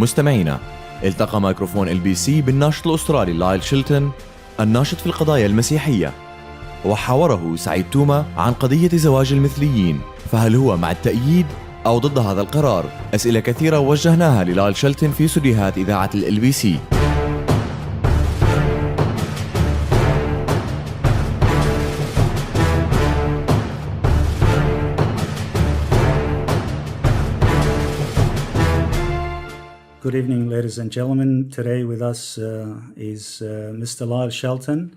مستمعينا، التقى ميكروفون LBC بالناشط الأسترالي لايل شيلتون الناشط في القضايا المسيحية، وحاوره سعيد توما عن قضية زواج المثليين، فهل هو مع التأييد أو ضد هذا القرار؟ أسئلة كثيرة وجهناها للايل شيلتون في استديوهات إذاعة LBC. Good evening, ladies and gentlemen. Today with us is Mr. Lyle Shelton,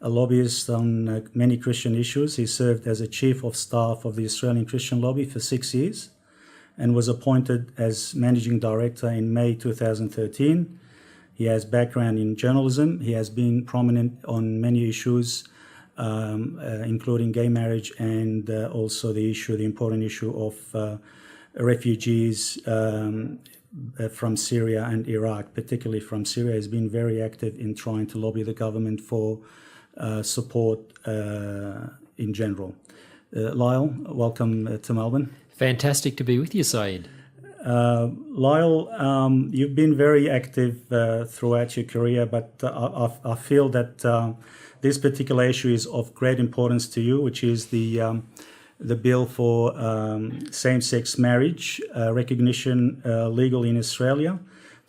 a lobbyist on many Christian issues. He served as a Chief of Staff of the Australian Christian Lobby for 6 years and was appointed as Managing Director in May 2013. He has background in journalism. He has been prominent on many issues, including gay marriage and also the important issue of refugees from Syria and Iraq, particularly from Syria. Has been very active in trying to lobby the government for support in general. Lyle, welcome to Melbourne. Fantastic to be with you, Saeed. Lyle, you've been very active throughout your career, but I feel that this particular issue is of great importance to you, which is the bill for same-sex marriage recognition legal in Australia.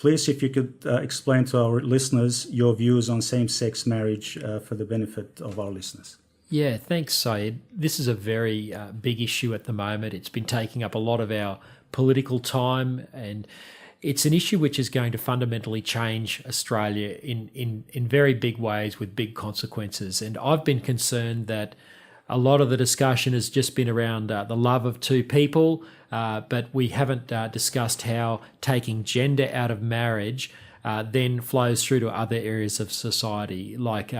Please, if you could explain to our listeners your views on same-sex marriage for the benefit of our listeners. Yeah, thanks, Saeed. This is a very big issue at the moment. It's been taking up a lot of our political time, and it's an issue which is going to fundamentally change Australia in very big ways with big consequences. And I've been concerned that a lot of the discussion has just been around the love of two people, but we haven't discussed how taking gender out of marriage then flows through to other areas of society, like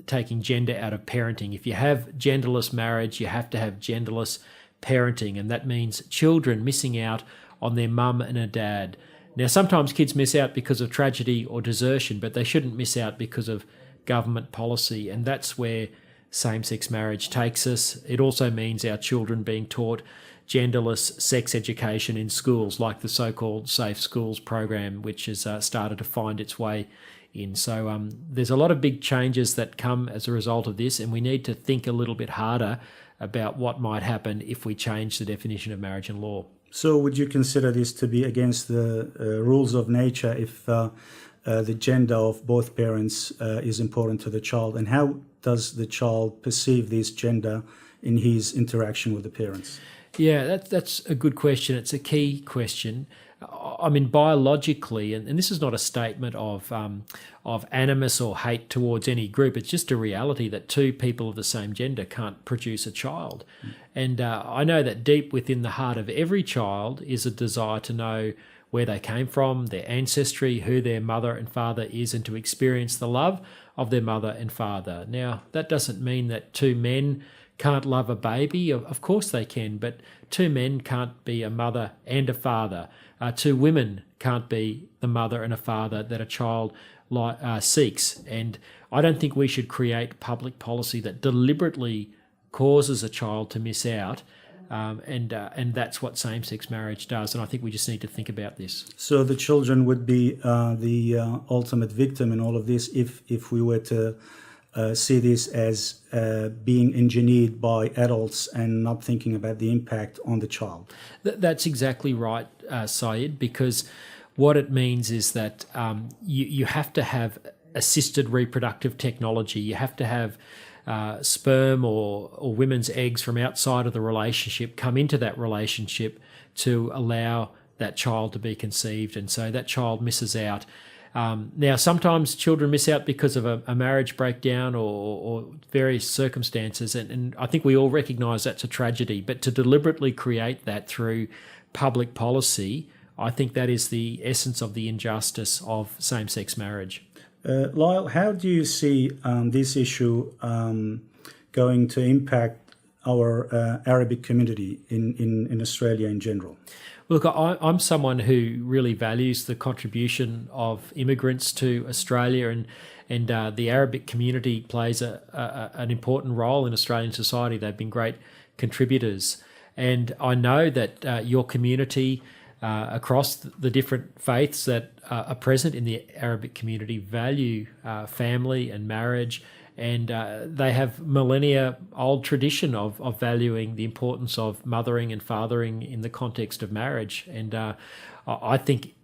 taking gender out of parenting. If you have genderless marriage, you have to have genderless parenting, and that means children missing out on their mum and a dad. Now, sometimes kids miss out because of tragedy or desertion, but they shouldn't miss out because of government policy, and that's where same-sex marriage takes us. It also means our children being taught genderless sex education in schools, like the so-called Safe Schools program, which has started to find its way in. So there's a lot of big changes that come as a result of this, and we need to think a little bit harder about what might happen if we change the definition of marriage in law. So would you consider this to be against the rules of nature if the gender of both parents is important to the child? And how does the child perceive this gender in his interaction with the parents? Yeah, that's a good question. It's a key question. I mean, biologically, and this is not a statement of animus or hate towards any group. It's just a reality that two people of the same gender can't produce a child. And I know that deep within the heart of every child is a desire to know where they came from, their ancestry, who their mother and father is, and to experience the love of their mother and father. Now, that doesn't mean that two men can't love a baby. Of course they can, but two men can't be a mother and a father. Two women can't be the mother and a father that a child seeks. And I don't think we should create public policy that deliberately causes a child to miss out. And that's what same-sex marriage does, and I think we just need to think about this. So the children would be the ultimate victim in all of this if we were to see this as being engineered by adults and not thinking about the impact on the child. That's exactly right, Saeed, because what it means is that you have to have assisted reproductive technology. You have to have sperm or women's eggs from outside of the relationship come into that relationship to allow that child to be conceived, and so that child misses out. Now, sometimes children miss out because of a marriage breakdown or various circumstances, and I think we all recognise that's a tragedy, but to deliberately create that through public policy, I think that is the essence of the injustice of same-sex marriage. Lyle, how do you see this issue going to impact our Arabic community in Australia in general? Look, I'm someone who really values the contribution of immigrants to Australia, and the Arabic community plays an important role in Australian society. They've been great contributors. And I know that your community across the different faiths that are present in the Arabic community value family and marriage, and they have millennia-old tradition of valuing the importance of mothering and fathering in the context of marriage. And I think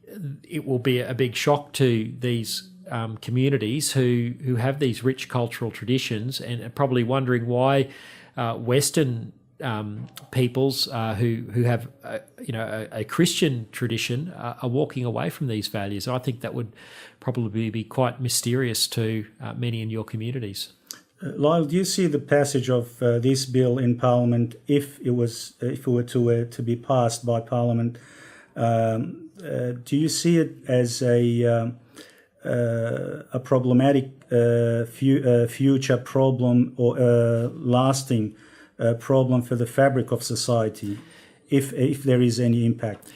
it will be a big shock to these communities who have these rich cultural traditions and are probably wondering why Western peoples who have a Christian tradition are walking away from these values. I think that would probably be quite mysterious to many in your communities. Lyle, do you see the passage of this bill in Parliament, if it were to be passed by Parliament? Do you see it as a problematic future problem or lasting problem for the fabric of society, if there is any impact?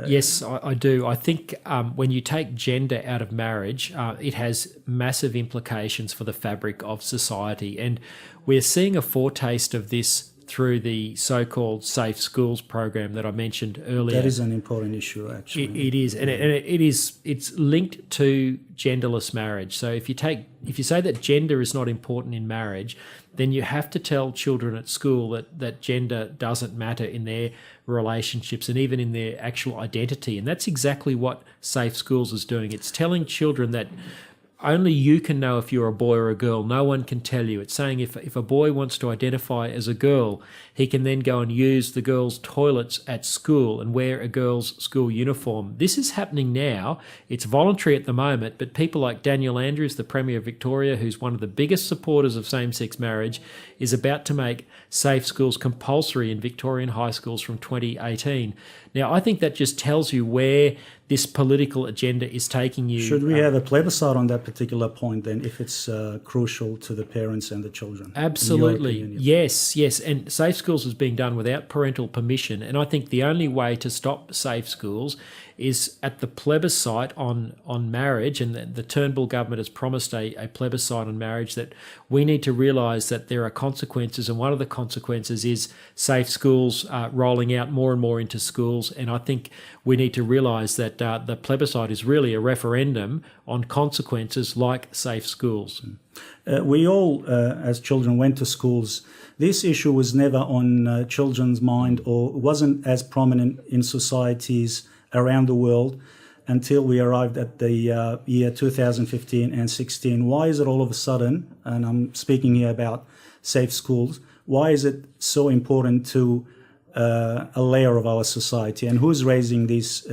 Yes, I do. I think when you take gender out of marriage, it has massive implications for the fabric of society. And we're seeing a foretaste of this through the so-called Safe Schools program that I mentioned earlier. That is an important issue, actually. It is, and it's linked to genderless marriage. So if you say that gender is not important in marriage, then you have to tell children at school that gender doesn't matter in their relationships and even in their actual identity. And that's exactly what Safe Schools is doing. It's telling children that only you can know if you're a boy or a girl. No one can tell you. It's saying if a boy wants to identify as a girl, he can then go and use the girls' toilets at school and wear a girl's school uniform. This is happening now. It's voluntary at the moment, but people like Daniel Andrews, the Premier of Victoria, who's one of the biggest supporters of same-sex marriage, is about to make safe schools compulsory in Victorian high schools from 2018. Now, I think that just tells you where this political agenda is taking you. Should we have a plebiscite on that particular point then, if it's crucial to the parents and the children? Absolutely. Yes. And safe schools is being done without parental permission. And I think the only way to stop safe schools is at the plebiscite on marriage, and the Turnbull government has promised a plebiscite on marriage, that we need to realise that there are consequences, and one of the consequences is safe schools rolling out more and more into schools. And I think we need to realise that the plebiscite is really a referendum on consequences like safe schools. We all, as children, went to schools. This issue was never on children's mind, or wasn't as prominent in societies around the world until we arrived at the year 2015 and 16. Why is it all of a sudden, and I'm speaking here about safe schools, why is it so important to a layer of our society? And who's raising these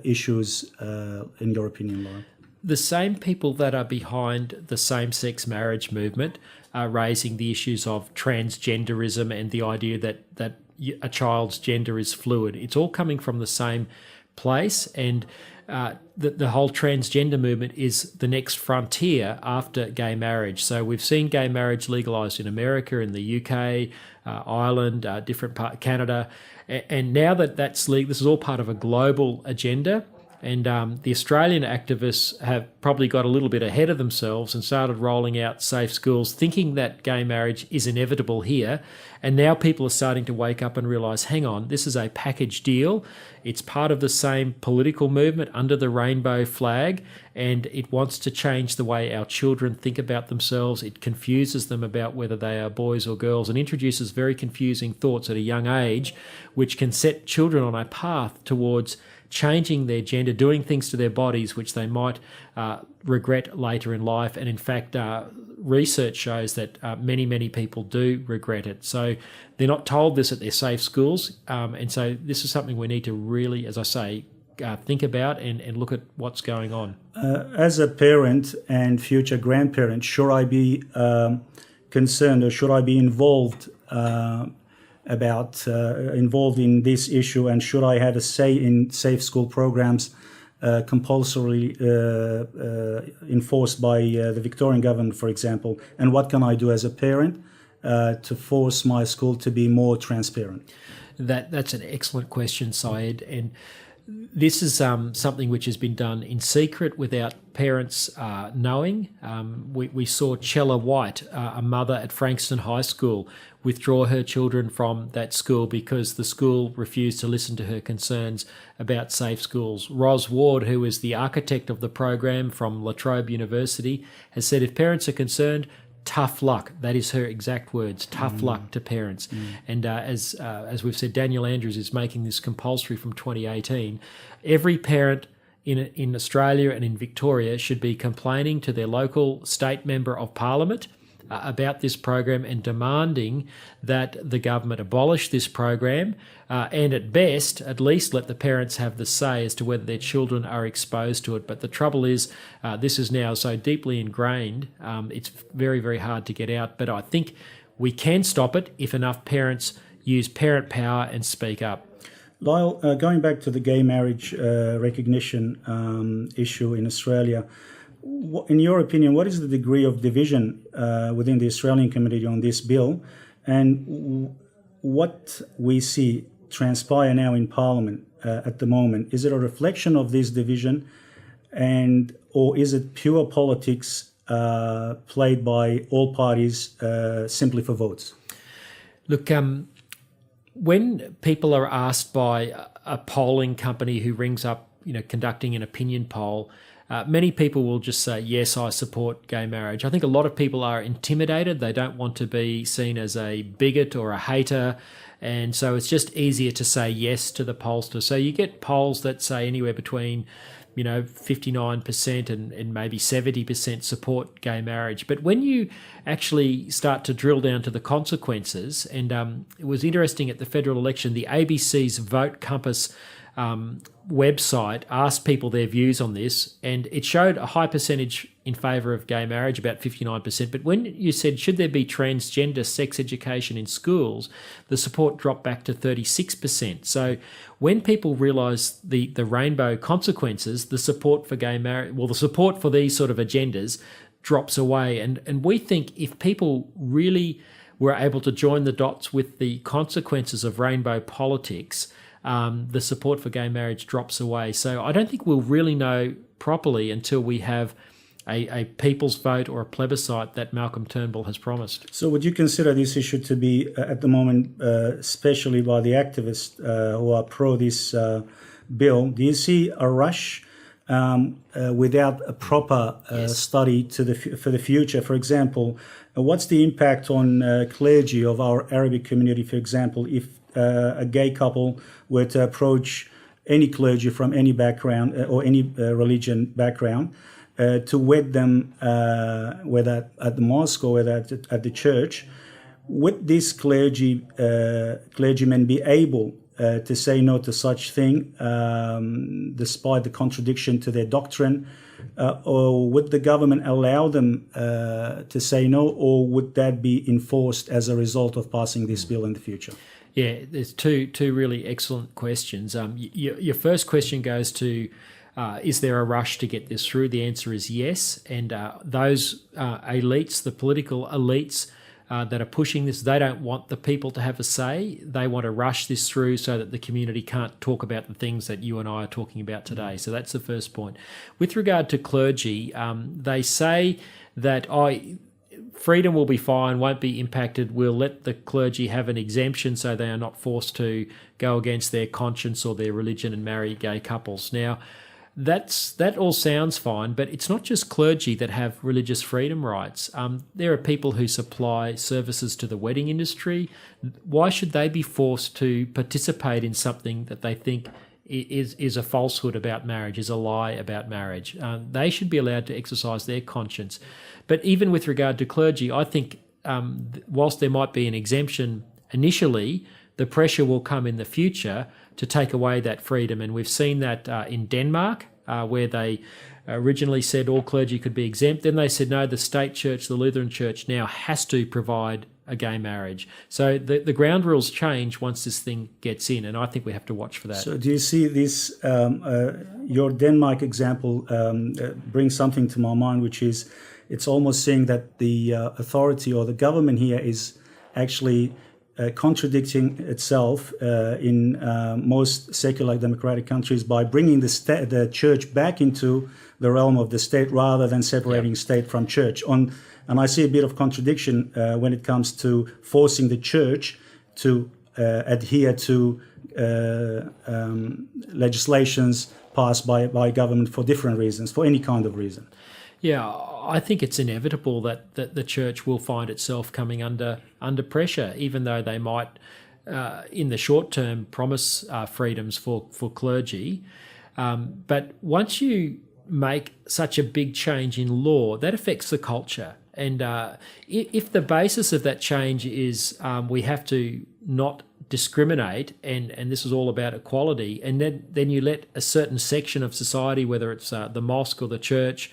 issues, in your opinion, Laura? The same people that are behind the same-sex marriage movement are raising the issues of transgenderism and the idea that a child's gender is fluid. It's all coming from the same place, and the whole transgender movement is the next frontier after gay marriage. So we've seen gay marriage legalised in America, in the UK, Ireland, different part Canada, and now that's legal, this is all part of a global agenda. And the Australian activists have probably got a little bit ahead of themselves and started rolling out safe schools, thinking that gay marriage is inevitable here. And now people are starting to wake up and realise, hang on, this is a package deal. It's part of the same political movement under the rainbow flag, and it wants to change the way our children think about themselves. It confuses them about whether they are boys or girls, and introduces very confusing thoughts at a young age, which can set children on a path towards changing their gender, doing things to their bodies which they might regret later in life. And in fact, research shows that many people do regret it. So they're not told this at their safe schools. And so this is something we need to really, as I say, think about and look at what's going on. As a parent and future grandparent, should I be concerned, or should I be involved in this issue, and should I have a say in safe school programs compulsorily enforced by the Victorian government, for example? And what can I do as a parent to force my school to be more transparent? That's an excellent question, Syed. And This is something which has been done in secret without parents knowing. We saw Chella White, a mother at Frankston High School, withdraw her children from that school because the school refused to listen to her concerns about safe schools. Ros Ward, who is the architect of the program from La Trobe University, has said if parents are concerned, tough luck. That is her exact words, tough luck to parents. And as we've said, Daniel Andrews is making this compulsory from 2018. Every parent in Australia and in Victoria should be complaining to their local state member of parliament about this program and demanding that the government abolish this program and at least let the parents have the say as to whether their children are exposed to it. But the trouble is this is now so deeply ingrained, it's very, very hard to get out. But I think we can stop it if enough parents use parent power and speak up. Lyle, going back to the gay marriage recognition issue in Australia, in your opinion, what is the degree of division within the Australian community on this bill, and what we see transpire now in Parliament at the moment? Is it a reflection of this division, or is it pure politics played by all parties simply for votes? Look, when people are asked by a polling company who rings up, conducting an opinion poll, many people will just say, yes, I support gay marriage. I think a lot of people are intimidated. They don't want to be seen as a bigot or a hater. And so it's just easier to say yes to the pollster. So you get polls that say anywhere between 59% and maybe 70% support gay marriage. But when you actually start to drill down to the consequences, and it was interesting at the federal election, the ABC's Vote Compass website asked people their views on this, and it showed a high percentage in favour of gay marriage, about 59%. But when you said, should there be transgender sex education in schools, the support dropped back to 36%. So when people realise the rainbow consequences, the support for gay marriage, the support for these sort of agendas drops away. And we think if people really were able to join the dots with the consequences of rainbow politics, the support for gay marriage drops away. So I don't think we'll really know properly until we have a people's vote or a plebiscite that Malcolm Turnbull has promised. So would you consider this issue to be, at the moment, especially by the activists who are pro this bill, do you see a rush without a proper study for the future? For example, what's the impact on clergy of our Arabic community, for example, if a gay couple were to approach any clergy from any background or any religion background to wed them, whether at the mosque or whether at the church, would this clergymen be able to say no to such thing despite the contradiction to their doctrine? Or would the government allow them to say no, or would that be enforced as a result of passing this bill in the future? Yeah, there's two really excellent questions. Your first question goes to, is there a rush to get this through? The answer is yes. And those elites, the political elites that are pushing this, they don't want the people to have a say. They want to rush this through so that the community can't talk about the things that you and I are talking about today. So that's the first point. With regard to clergy, they say that freedom will be fine, won't be impacted. We'll let the clergy have an exemption so they are not forced to go against their conscience or their religion and marry gay couples. Now, that all sounds fine, but it's not just clergy that have religious freedom rights. There are people who supply services to the wedding industry. Why should they be forced to participate in something that they think is a falsehood about marriage, is a lie about marriage? They should be allowed to exercise their conscience. But even with regard to clergy, I think whilst there might be an exemption initially, the pressure will come in the future to take away that freedom. And we've seen that in Denmark, where they originally said all clergy could be exempt. Then they said, no, the state church, the Lutheran church, now has to provide a gay marriage. So the ground rules change once this thing gets in, and I think we have to watch for that. So do you see this, your Denmark example brings something to my mind, which is it's almost saying that the authority or the government here is actually contradicting itself in most secular democratic countries by bringing the church back into the realm of the state rather than separating state from church. And I see a bit of contradiction when it comes to forcing the church to adhere to legislations passed by government for different reasons, for any kind of reason. Yeah, I think it's inevitable that the church will find itself coming under pressure, even though they might, in the short term, promise freedoms for clergy. But once you make such a big change in law, that affects the culture. And if the basis of that change is we have to not discriminate, and this is all about equality, and then you let a certain section of society, whether it's the mosque or the church,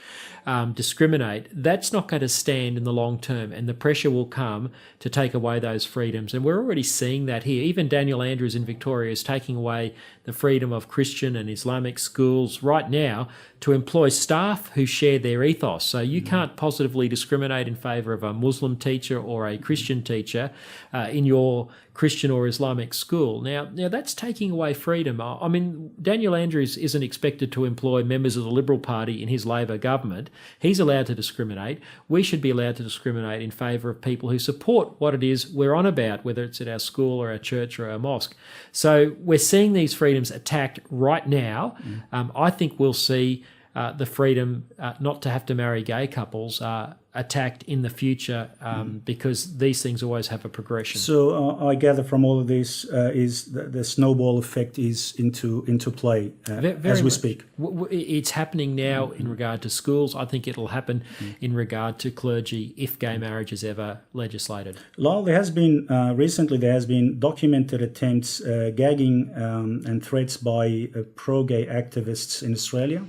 discriminate, that's not going to stand in the long term, and the pressure will come to take away those freedoms. And we're already seeing that here. Even Daniel Andrews in Victoria is taking away the freedom of Christian and Islamic schools right now to employ staff who share their ethos. So you can't positively discriminate in favour of a Muslim teacher or a Christian teacher in your Christian or Islamic school. Now that's taking away freedom. I mean, Daniel Andrews isn't expected to employ members of the Liberal Party in his Labor government. He's allowed to discriminate. We should be allowed to discriminate in favour of people who support what it is we're on about, whether it's at our school or our church or our mosque. So we're seeing these freedoms attacked right now. I think we'll see the freedom not to have to marry gay couples attacked in the future because these things always have a progression. So I gather from all of this is the snowball effect is into play as we speak. It's happening now in regard to schools. I think it'll happen in regard to clergy if gay marriage is ever legislated. Lyle, there has been recently documented attempts, gagging and threats by pro-gay activists in Australia.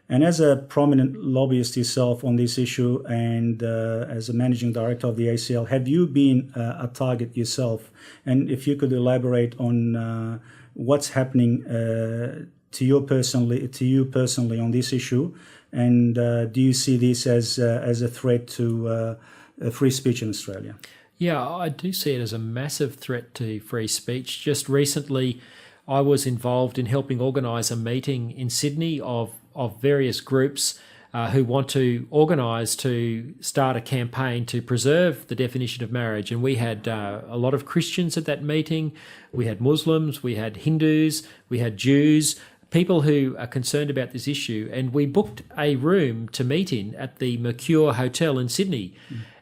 And as a prominent lobbyist yourself on this issue and as a managing director of the ACL, have you been a target yourself? And if you could elaborate on what's happening to you personally on this issue, and do you see this as a threat to free speech in Australia? Yeah, I do see it as a massive threat to free speech. Just recently, I was involved in helping organise a meeting in Sydney of various groups who want to organise to start a campaign to preserve the definition of marriage. And we had a lot of Christians at that meeting. We had Muslims, we had Hindus, we had Jews, people who are concerned about this issue. And we booked a room to meet in at the Mercure Hotel in Sydney.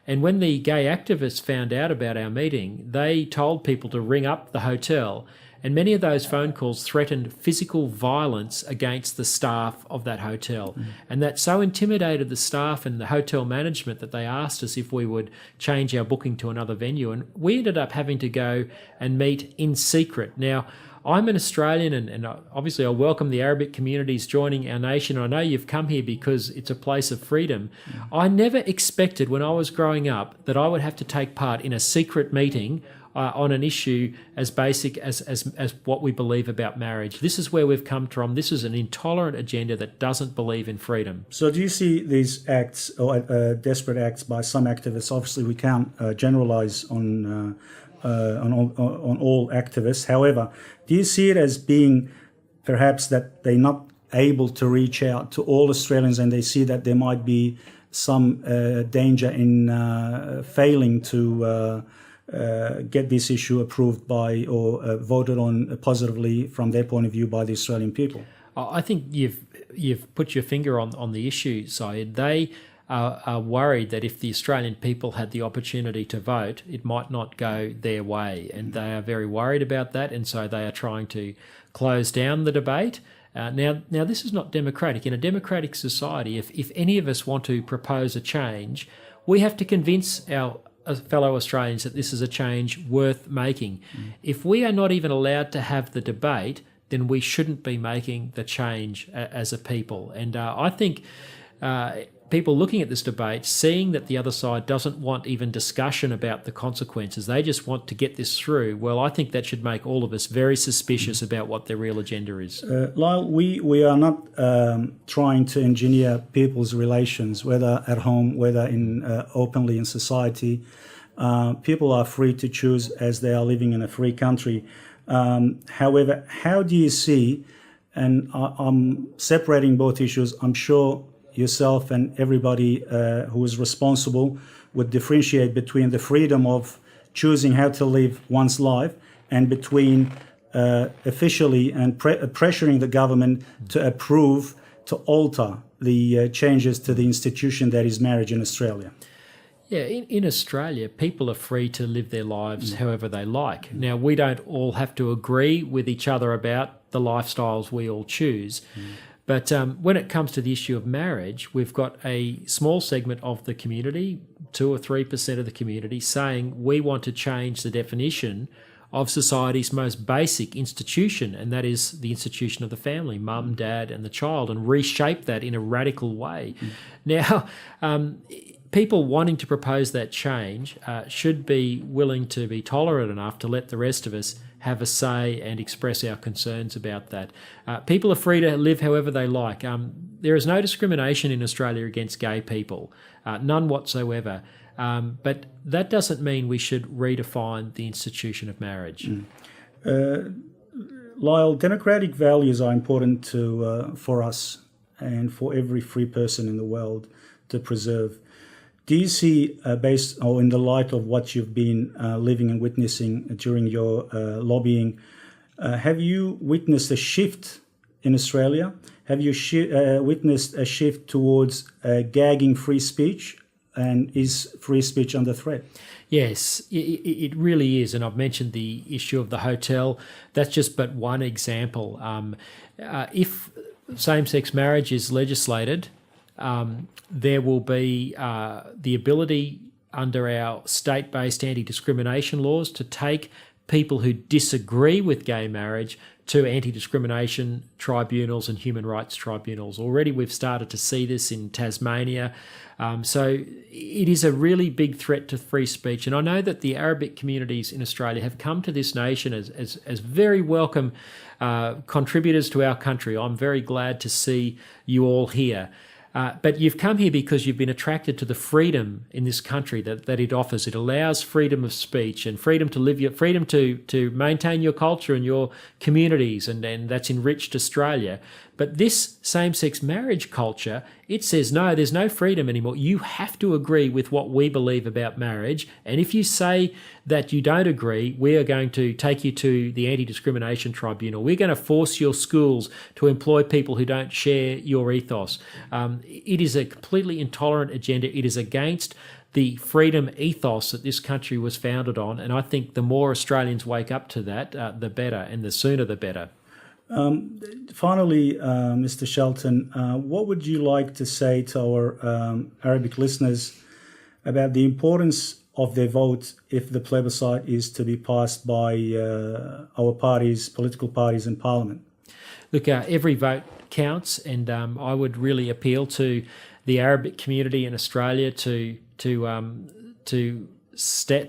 And when the gay activists found out about our meeting, they told people to ring up the hotel. And many of those phone calls threatened physical violence against the staff of that hotel. And that so intimidated the staff and the hotel management that they asked us if we would change our booking to another venue. And we ended up having to go and meet in secret. Now, I'm an Australian and obviously I welcome the Arabic communities joining our nation. I know you've come here because it's a place of freedom. I never expected when I was growing up that I would have to take part in a secret meeting on an issue as basic as what we believe about marriage. This is where we've come from. This is an intolerant agenda that doesn't believe in freedom. So do you see these acts or desperate acts by some activists? Obviously, we can't generalize on all activists. However, do you see it as being perhaps that they're not able to reach out to all Australians and they see that there might be some danger in failing to get this issue approved by or voted on positively from their point of view by the Australian people? I think you've put your finger on the issue, Syed. They are worried that if the Australian people had the opportunity to vote, it might not go their way. And they are very worried about that, and so they are trying to close down the debate. Now, this is not democratic. In a democratic society, if any of us want to propose a change, we have to convince our fellow Australians that this is a change worth making. If we are not even allowed to have the debate, then we shouldn't be making the change as a people. And I think people looking at this debate, seeing that the other side doesn't want even discussion about the consequences, they just want to get this through, well, I think that should make all of us very suspicious about what their real agenda is. Lyle, we are not trying to engineer people's relations, whether at home, whether in openly in society. People are free to choose as they are living in a free country. However, how do you see, and I'm separating both issues, I'm sure yourself and everybody who is responsible would differentiate between the freedom of choosing how to live one's life and between officially and pressuring the government to approve, to alter the changes to the institution that is marriage in Australia. Yeah, in Australia, people are free to live their lives however they like. Now, we don't all have to agree with each other about the lifestyles we all choose. But when it comes to the issue of marriage, we've got a small segment of the community, 2 or 3% of the community, saying we want to change the definition of society's most basic institution, and that is the institution of the family, mum, dad, and the child, and reshape that in a radical way. Now, people wanting to propose that change should be willing to be tolerant enough to let the rest of us have a say and express our concerns about that. People are free to live however they like. There is no discrimination in Australia against gay people, none whatsoever. But that doesn't mean we should redefine the institution of marriage. Lyle, democratic values are important for us and for every free person in the world to preserve. Do you see, based or in the light of what you've been living and witnessing during your lobbying, have you witnessed a shift in Australia? Have you witnessed a shift towards gagging free speech? And is free speech under threat? Yes, it really is. And I've mentioned the issue of the hotel. That's just but one example. If same-sex marriage is legislated, there will be the ability under our state-based anti-discrimination laws to take people who disagree with gay marriage to anti-discrimination tribunals and human rights tribunals. Already we've started to see this in Tasmania. So it is a really big threat to free speech. And I know that the Arabic communities in Australia have come to this nation as very welcome contributors to our country. I'm very glad to see you all here. But you've come here because you've been attracted to the freedom in this country that it offers. It allows freedom of speech and freedom to live, freedom to maintain your culture and your communities, and that's enriched Australia. But this same-sex marriage culture, it says, no, there's no freedom anymore. You have to agree with what we believe about marriage. And if you say that you don't agree, we are going to take you to the Anti-Discrimination Tribunal. We're going to force your schools to employ people who don't share your ethos. It is a completely intolerant agenda. It is against the freedom ethos that this country was founded on. And I think the more Australians wake up to that, the better, and the sooner the better. Finally, Mr. Shelton, what would you like to say to our Arabic listeners about the importance of their vote if the plebiscite is to be passed by our parties, political parties in Parliament? Look, every vote counts, and I would really appeal to the Arabic community in Australia to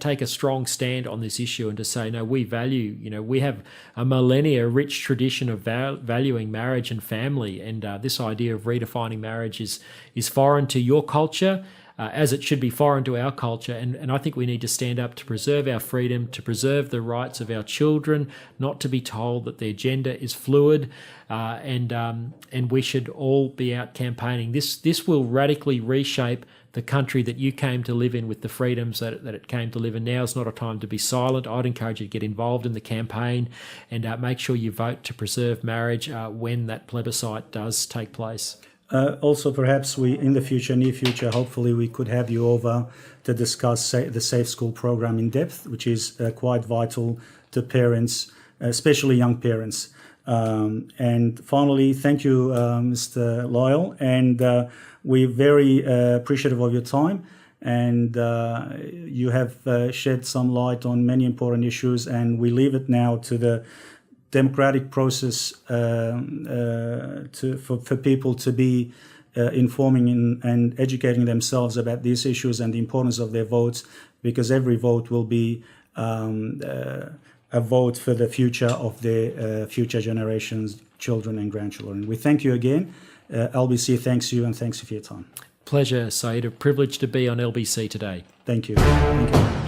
take a strong stand on this issue and to say, no, we value, we have a millennia rich tradition of valuing marriage and family, and this idea of redefining marriage is foreign to your culture, as it should be foreign to our culture. And I think we need to stand up to preserve our freedom, to preserve the rights of our children, not to be told that their gender is fluid, and we should all be out campaigning. This will radically reshape the country that you came to live in with the freedoms that it came to live in. Now is not a time to be silent. I'd encourage you to get involved in the campaign and make sure you vote to preserve marriage when that plebiscite does take place. Also, perhaps in the near future, hopefully we could have you over to discuss the Safe School program in depth, which is quite vital to parents, especially young parents. And finally, thank you, Mr. Lyle, and we're very appreciative of your time, and you have shed some light on many important issues, and we leave it now to the democratic process for people to be informing and educating themselves about these issues and the importance of their votes, because every vote will be a vote for the future of their future generations, children and grandchildren. We thank you again. LBC thanks you, and thanks you for your time. Pleasure, Saeed. A privilege to be on LBC today. Thank you. Thank you.